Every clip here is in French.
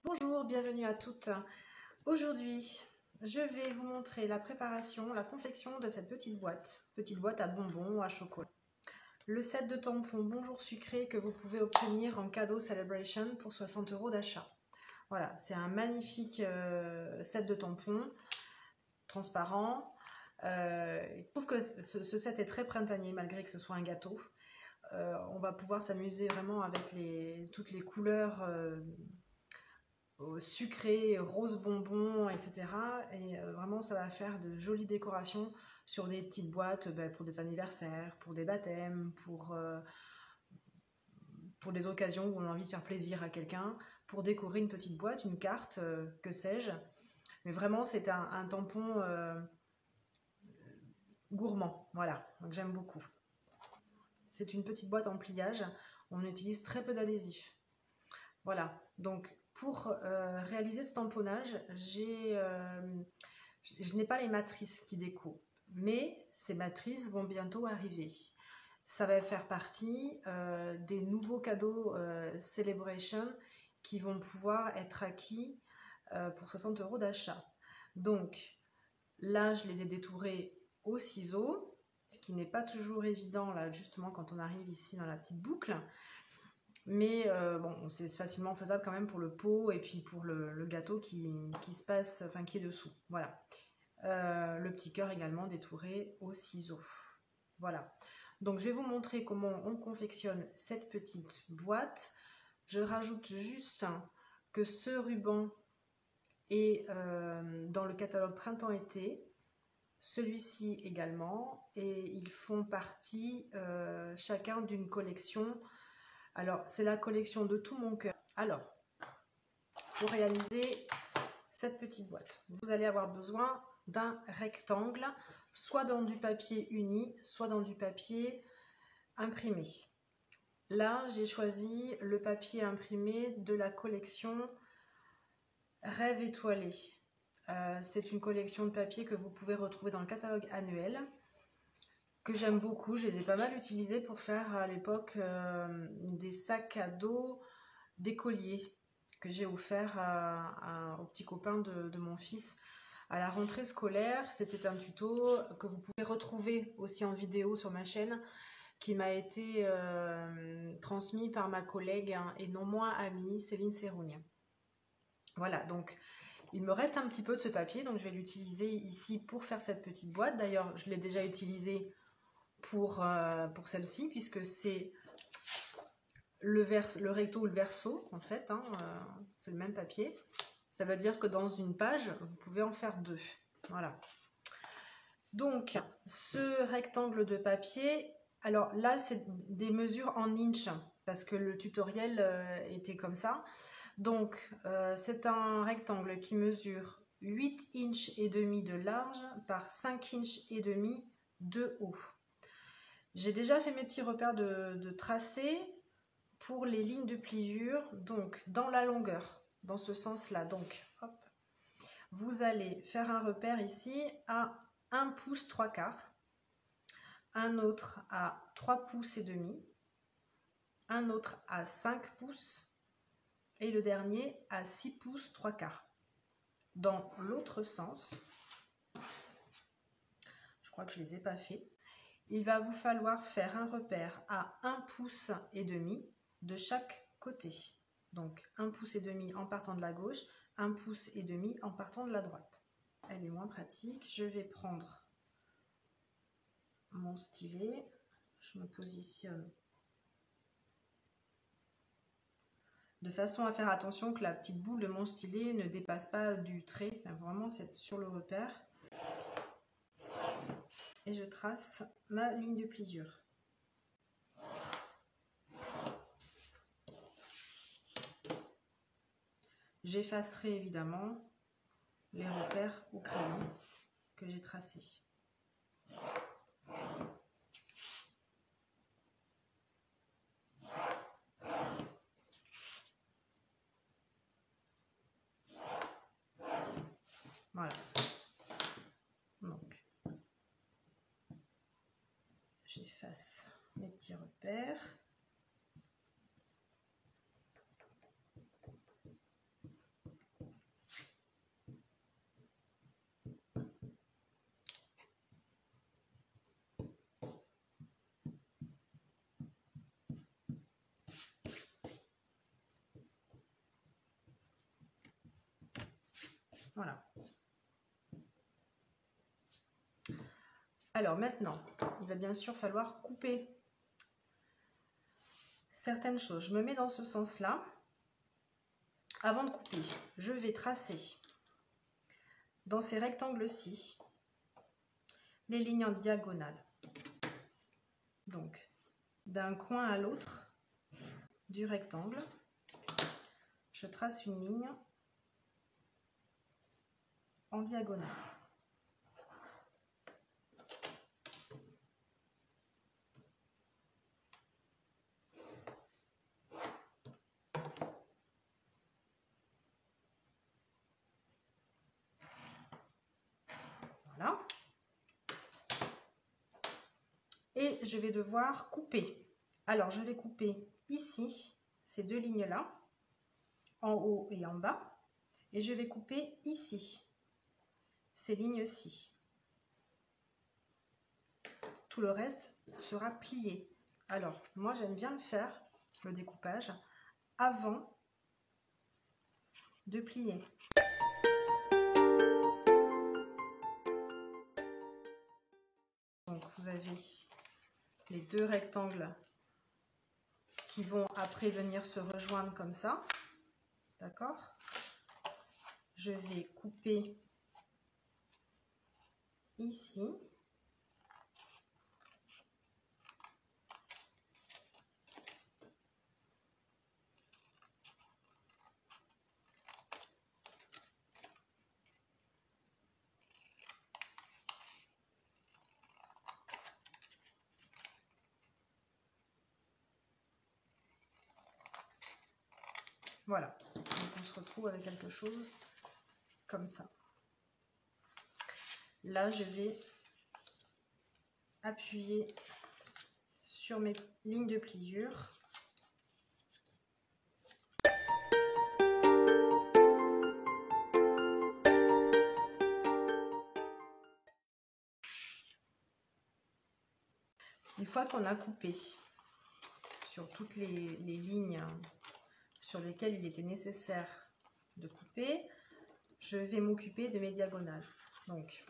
Bonjour, bienvenue à toutes. Aujourd'hui, je vais vous montrer la préparation, la confection de cette petite boîte à bonbons, à chocolat. Le set de tampons Bonjour Sucré que vous pouvez obtenir en cadeau Celebration pour 60 € d'achat. Voilà, c'est un magnifique set de tampons transparent. Je trouve que ce set est très printanier malgré que ce soit un gâteau. On va pouvoir s'amuser vraiment avec toutes les couleurs sucré, rose bonbon, etc. Et vraiment, ça va faire de jolies décorations sur des petites boîtes pour des anniversaires, pour des baptêmes, pour des occasions où on a envie de faire plaisir à quelqu'un, pour décorer une petite boîte, une carte, que sais-je. Mais vraiment, c'est un tampon gourmand, voilà, donc j'aime beaucoup. C'est une petite boîte en pliage, on utilise très peu d'adhésif. Voilà, donc pour réaliser ce tamponnage, je n'ai pas les matrices qui découpent, mais ces matrices vont bientôt arriver. Ça va faire partie des nouveaux cadeaux Celebration qui vont pouvoir être acquis pour 60 € d'achat. Donc là, je les ai détourés au ciseau, ce qui n'est pas toujours évident là justement quand on arrive ici dans la petite boucle. Mais bon, c'est facilement faisable quand même pour le pot et puis pour le gâteau qui se passe, enfin qui est dessous. Voilà. Le petit cœur également détouré au ciseau. Voilà. Donc je vais vous montrer comment on confectionne cette petite boîte. Je rajoute juste que ce ruban est dans le catalogue printemps-été. Celui-ci également. Et ils font partie chacun d'une collection. Alors, c'est la collection de tout mon cœur. Alors, pour réaliser cette petite boîte, vous allez avoir besoin d'un rectangle, soit dans du papier uni, soit dans du papier imprimé. Là, j'ai choisi le papier imprimé de la collection Rêve étoilé. C'est une collection de papier que vous pouvez retrouver dans le catalogue annuel, que j'aime beaucoup. Je les ai pas mal utilisés pour faire à l'époque des sacs à dos d'écoliers que j'ai offert au petit copain de mon fils à la rentrée scolaire. C'était un tuto que vous pouvez retrouver aussi en vidéo sur ma chaîne, qui m'a été transmis par ma collègue et non moins amie Céline Serrougne. Voilà, donc il me reste un petit peu de ce papier, donc je vais l'utiliser ici pour faire cette petite boîte. D'ailleurs, je l'ai déjà utilisé pour celle-ci, puisque c'est le recto ou le verso, en fait, hein, c'est le même papier. Ça veut dire que dans une page, vous pouvez en faire deux. Voilà. Donc, ce rectangle de papier, alors là, c'est des mesures en inch, parce que le tutoriel était comme ça. Donc, c'est un rectangle qui mesure 8 inches et demi de large par 5 inches et demi de haut. J'ai déjà fait mes petits repères de tracé pour les lignes de pliure, donc dans la longueur, dans ce sens-là. Donc, hop, vous allez faire un repère ici à 1 pouce 3/4, un autre à 3 pouces et demi, un autre à 5 pouces et le dernier à 6 pouces 3/4. Dans l'autre sens, je crois que je ne les ai pas fait, il va vous falloir faire un repère à 1 pouce et demi de chaque côté. Donc 1 pouce et demi en partant de la gauche, 1 pouce et demi en partant de la droite. Elle est moins pratique. Je vais prendre mon stylet, je me positionne de façon à faire attention que la petite boule de mon stylet ne dépasse pas du trait, vraiment c'est sur le repère. Et je trace ma ligne de pliure. J'effacerai évidemment les repères au crayon que j'ai tracés. Voilà. Donc, j'efface mes petits repères. Voilà. Alors maintenant, il va bien sûr falloir couper certaines choses. Je me mets dans ce sens-là. Avant de couper, je vais tracer dans ces rectangles-ci les lignes en diagonale. Donc, d'un coin à l'autre du rectangle, je trace une ligne en diagonale. Voilà. Et je vais devoir couper. Alors, je vais couper ici, ces deux lignes-là, en haut et en bas. Et je vais couper ici, ces lignes-ci. Tout le reste sera plié. Alors, moi, j'aime bien le faire, le découpage, avant de plier. Donc, vous avez les deux rectangles qui vont après venir se rejoindre comme ça. D'accord? Je vais couper ici. Voilà, donc on se retrouve avec quelque chose comme ça. Là, je vais appuyer sur mes lignes de pliure. Une fois qu'on a coupé sur toutes les lignes sur lesquelles il était nécessaire de couper, je vais m'occuper de mes diagonales. Donc,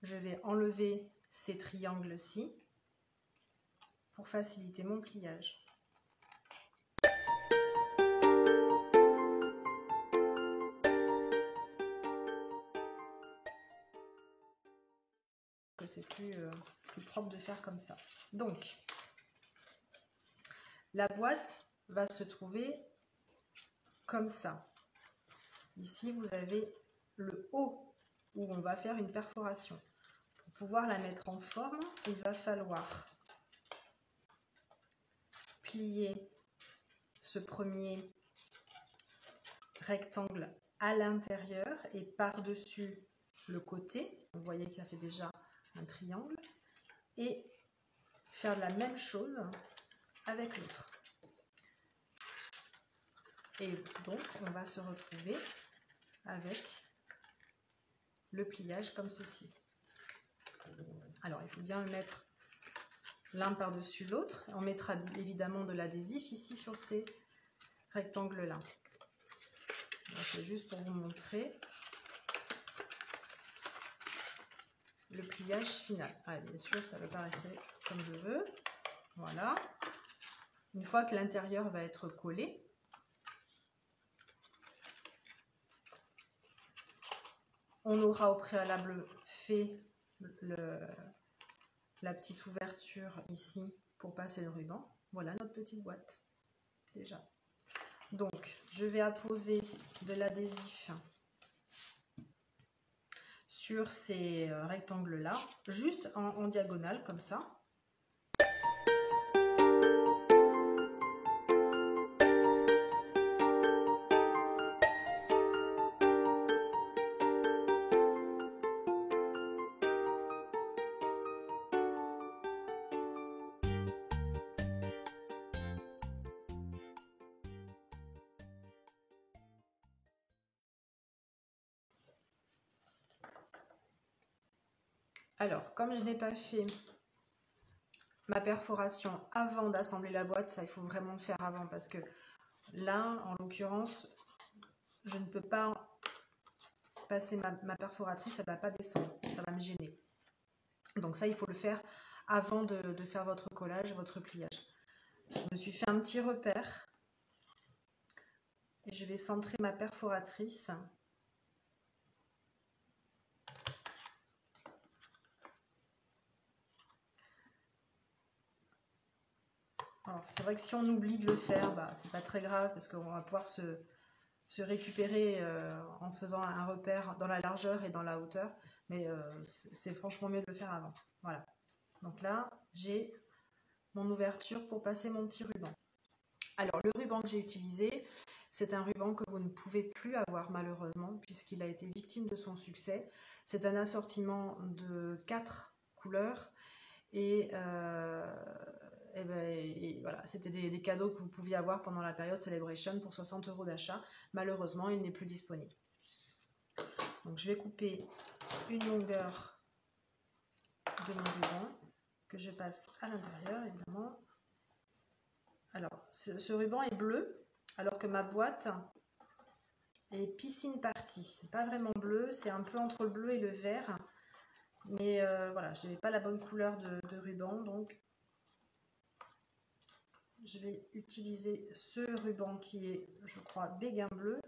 je vais enlever ces triangles-ci pour faciliter mon pliage. C'est plus propre de faire comme ça. Donc, la boîte va se trouver comme ça. Ici, vous avez le haut où on va faire une perforation. Pour pouvoir la mettre en forme, il va falloir plier ce premier rectangle à l'intérieur et par-dessus le côté. Vous voyez qu'il y a fait déjà un triangle. Et faire la même chose avec l'autre. Et donc, on va se retrouver avec le pliage comme ceci. Alors, il faut bien le mettre l'un par-dessus l'autre. On mettra évidemment de l'adhésif ici sur ces rectangles-là. C'est juste pour vous montrer le pliage final. Ah, bien sûr, ça ne va pas rester comme je veux. Voilà. Une fois que l'intérieur va être collé, on aura au préalable fait la petite ouverture ici pour passer le ruban. Voilà notre petite boîte déjà. Donc, je vais apposer de l'adhésif sur ces rectangles-là, juste en diagonale comme ça. Alors, comme je n'ai pas fait ma perforation avant d'assembler la boîte, ça il faut vraiment le faire avant parce que là, en l'occurrence, je ne peux pas passer ma perforatrice, elle ne va pas descendre, ça va me gêner. Donc ça, il faut le faire avant de faire votre collage, votre pliage. Je me suis fait un petit repère et je vais centrer ma perforatrice. Alors c'est vrai que si on oublie de le faire, bah, c'est pas très grave parce qu'on va pouvoir se récupérer en faisant un repère dans la largeur et dans la hauteur. Mais c'est franchement mieux de le faire avant. Voilà. Donc là, j'ai mon ouverture pour passer mon petit ruban. Alors le ruban que j'ai utilisé, c'est un ruban que vous ne pouvez plus avoir malheureusement puisqu'il a été victime de son succès. C'est un assortiment de 4 couleurs et voilà, c'était des cadeaux que vous pouviez avoir pendant la période Celebration pour 60 € d'achat. Malheureusement, il n'est plus disponible. Donc je vais couper une longueur de mon ruban que je passe à l'intérieur évidemment. Alors ce ruban est bleu alors que ma boîte est piscine party. C'est pas vraiment bleu, c'est un peu entre le bleu et le vert. Mais voilà, je n'avais pas la bonne couleur de ruban, donc je vais utiliser ce ruban qui est, je crois, béguin bleu.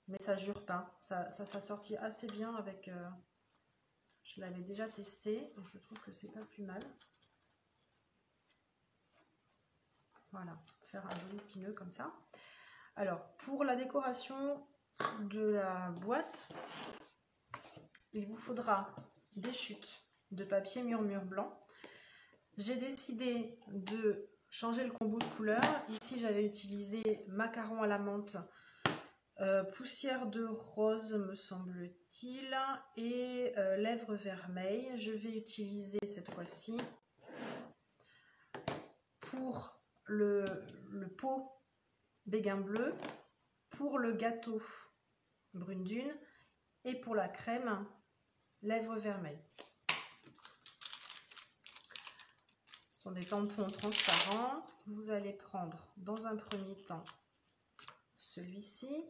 Mais ça jure pas, ça s'assortit assez bien avec... je l'avais déjà testé, donc je trouve que c'est pas plus mal. Voilà, faire un joli petit nœud comme ça. Alors, pour la décoration de la boîte, il vous faudra des chutes de papier murmure blanc. J'ai décidé de changer le combo de couleurs. Ici, j'avais utilisé macaron à la menthe, poussière de rose, me semble-t-il, et lèvres vermeilles. Je vais utiliser cette fois-ci pour le pot béguin bleu, pour le gâteau brune dune et pour la crème lèvres vermeilles. Ce sont des tampons transparents. Vous allez prendre dans un premier temps celui-ci.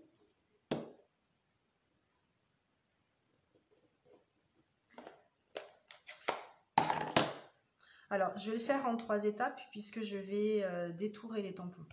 Alors, je vais le faire en 3 étapes puisque je vais détourer les tampons.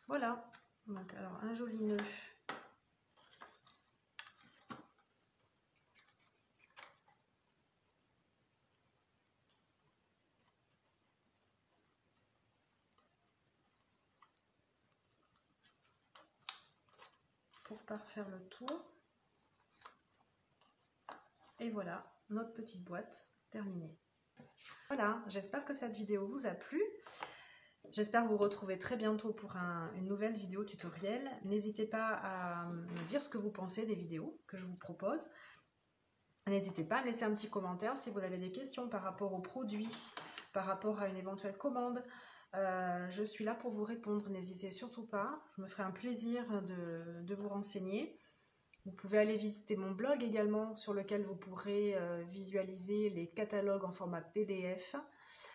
Voilà, donc alors un joli nœud. Pour par faire le tour. Et voilà, notre petite boîte terminée. Voilà, j'espère que cette vidéo vous a plu. J'espère vous retrouver très bientôt pour une nouvelle vidéo tutoriel. N'hésitez pas à me dire ce que vous pensez des vidéos que je vous propose. N'hésitez pas à laisser un petit commentaire si vous avez des questions par rapport aux produits, par rapport à une éventuelle commande. Je suis là pour vous répondre, n'hésitez surtout pas. Je me ferai un plaisir de vous renseigner. Vous pouvez aller visiter mon blog également sur lequel vous pourrez visualiser les catalogues en format PDF.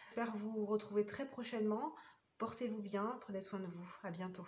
J'espère vous retrouver très prochainement. Portez-vous bien, prenez soin de vous. À bientôt.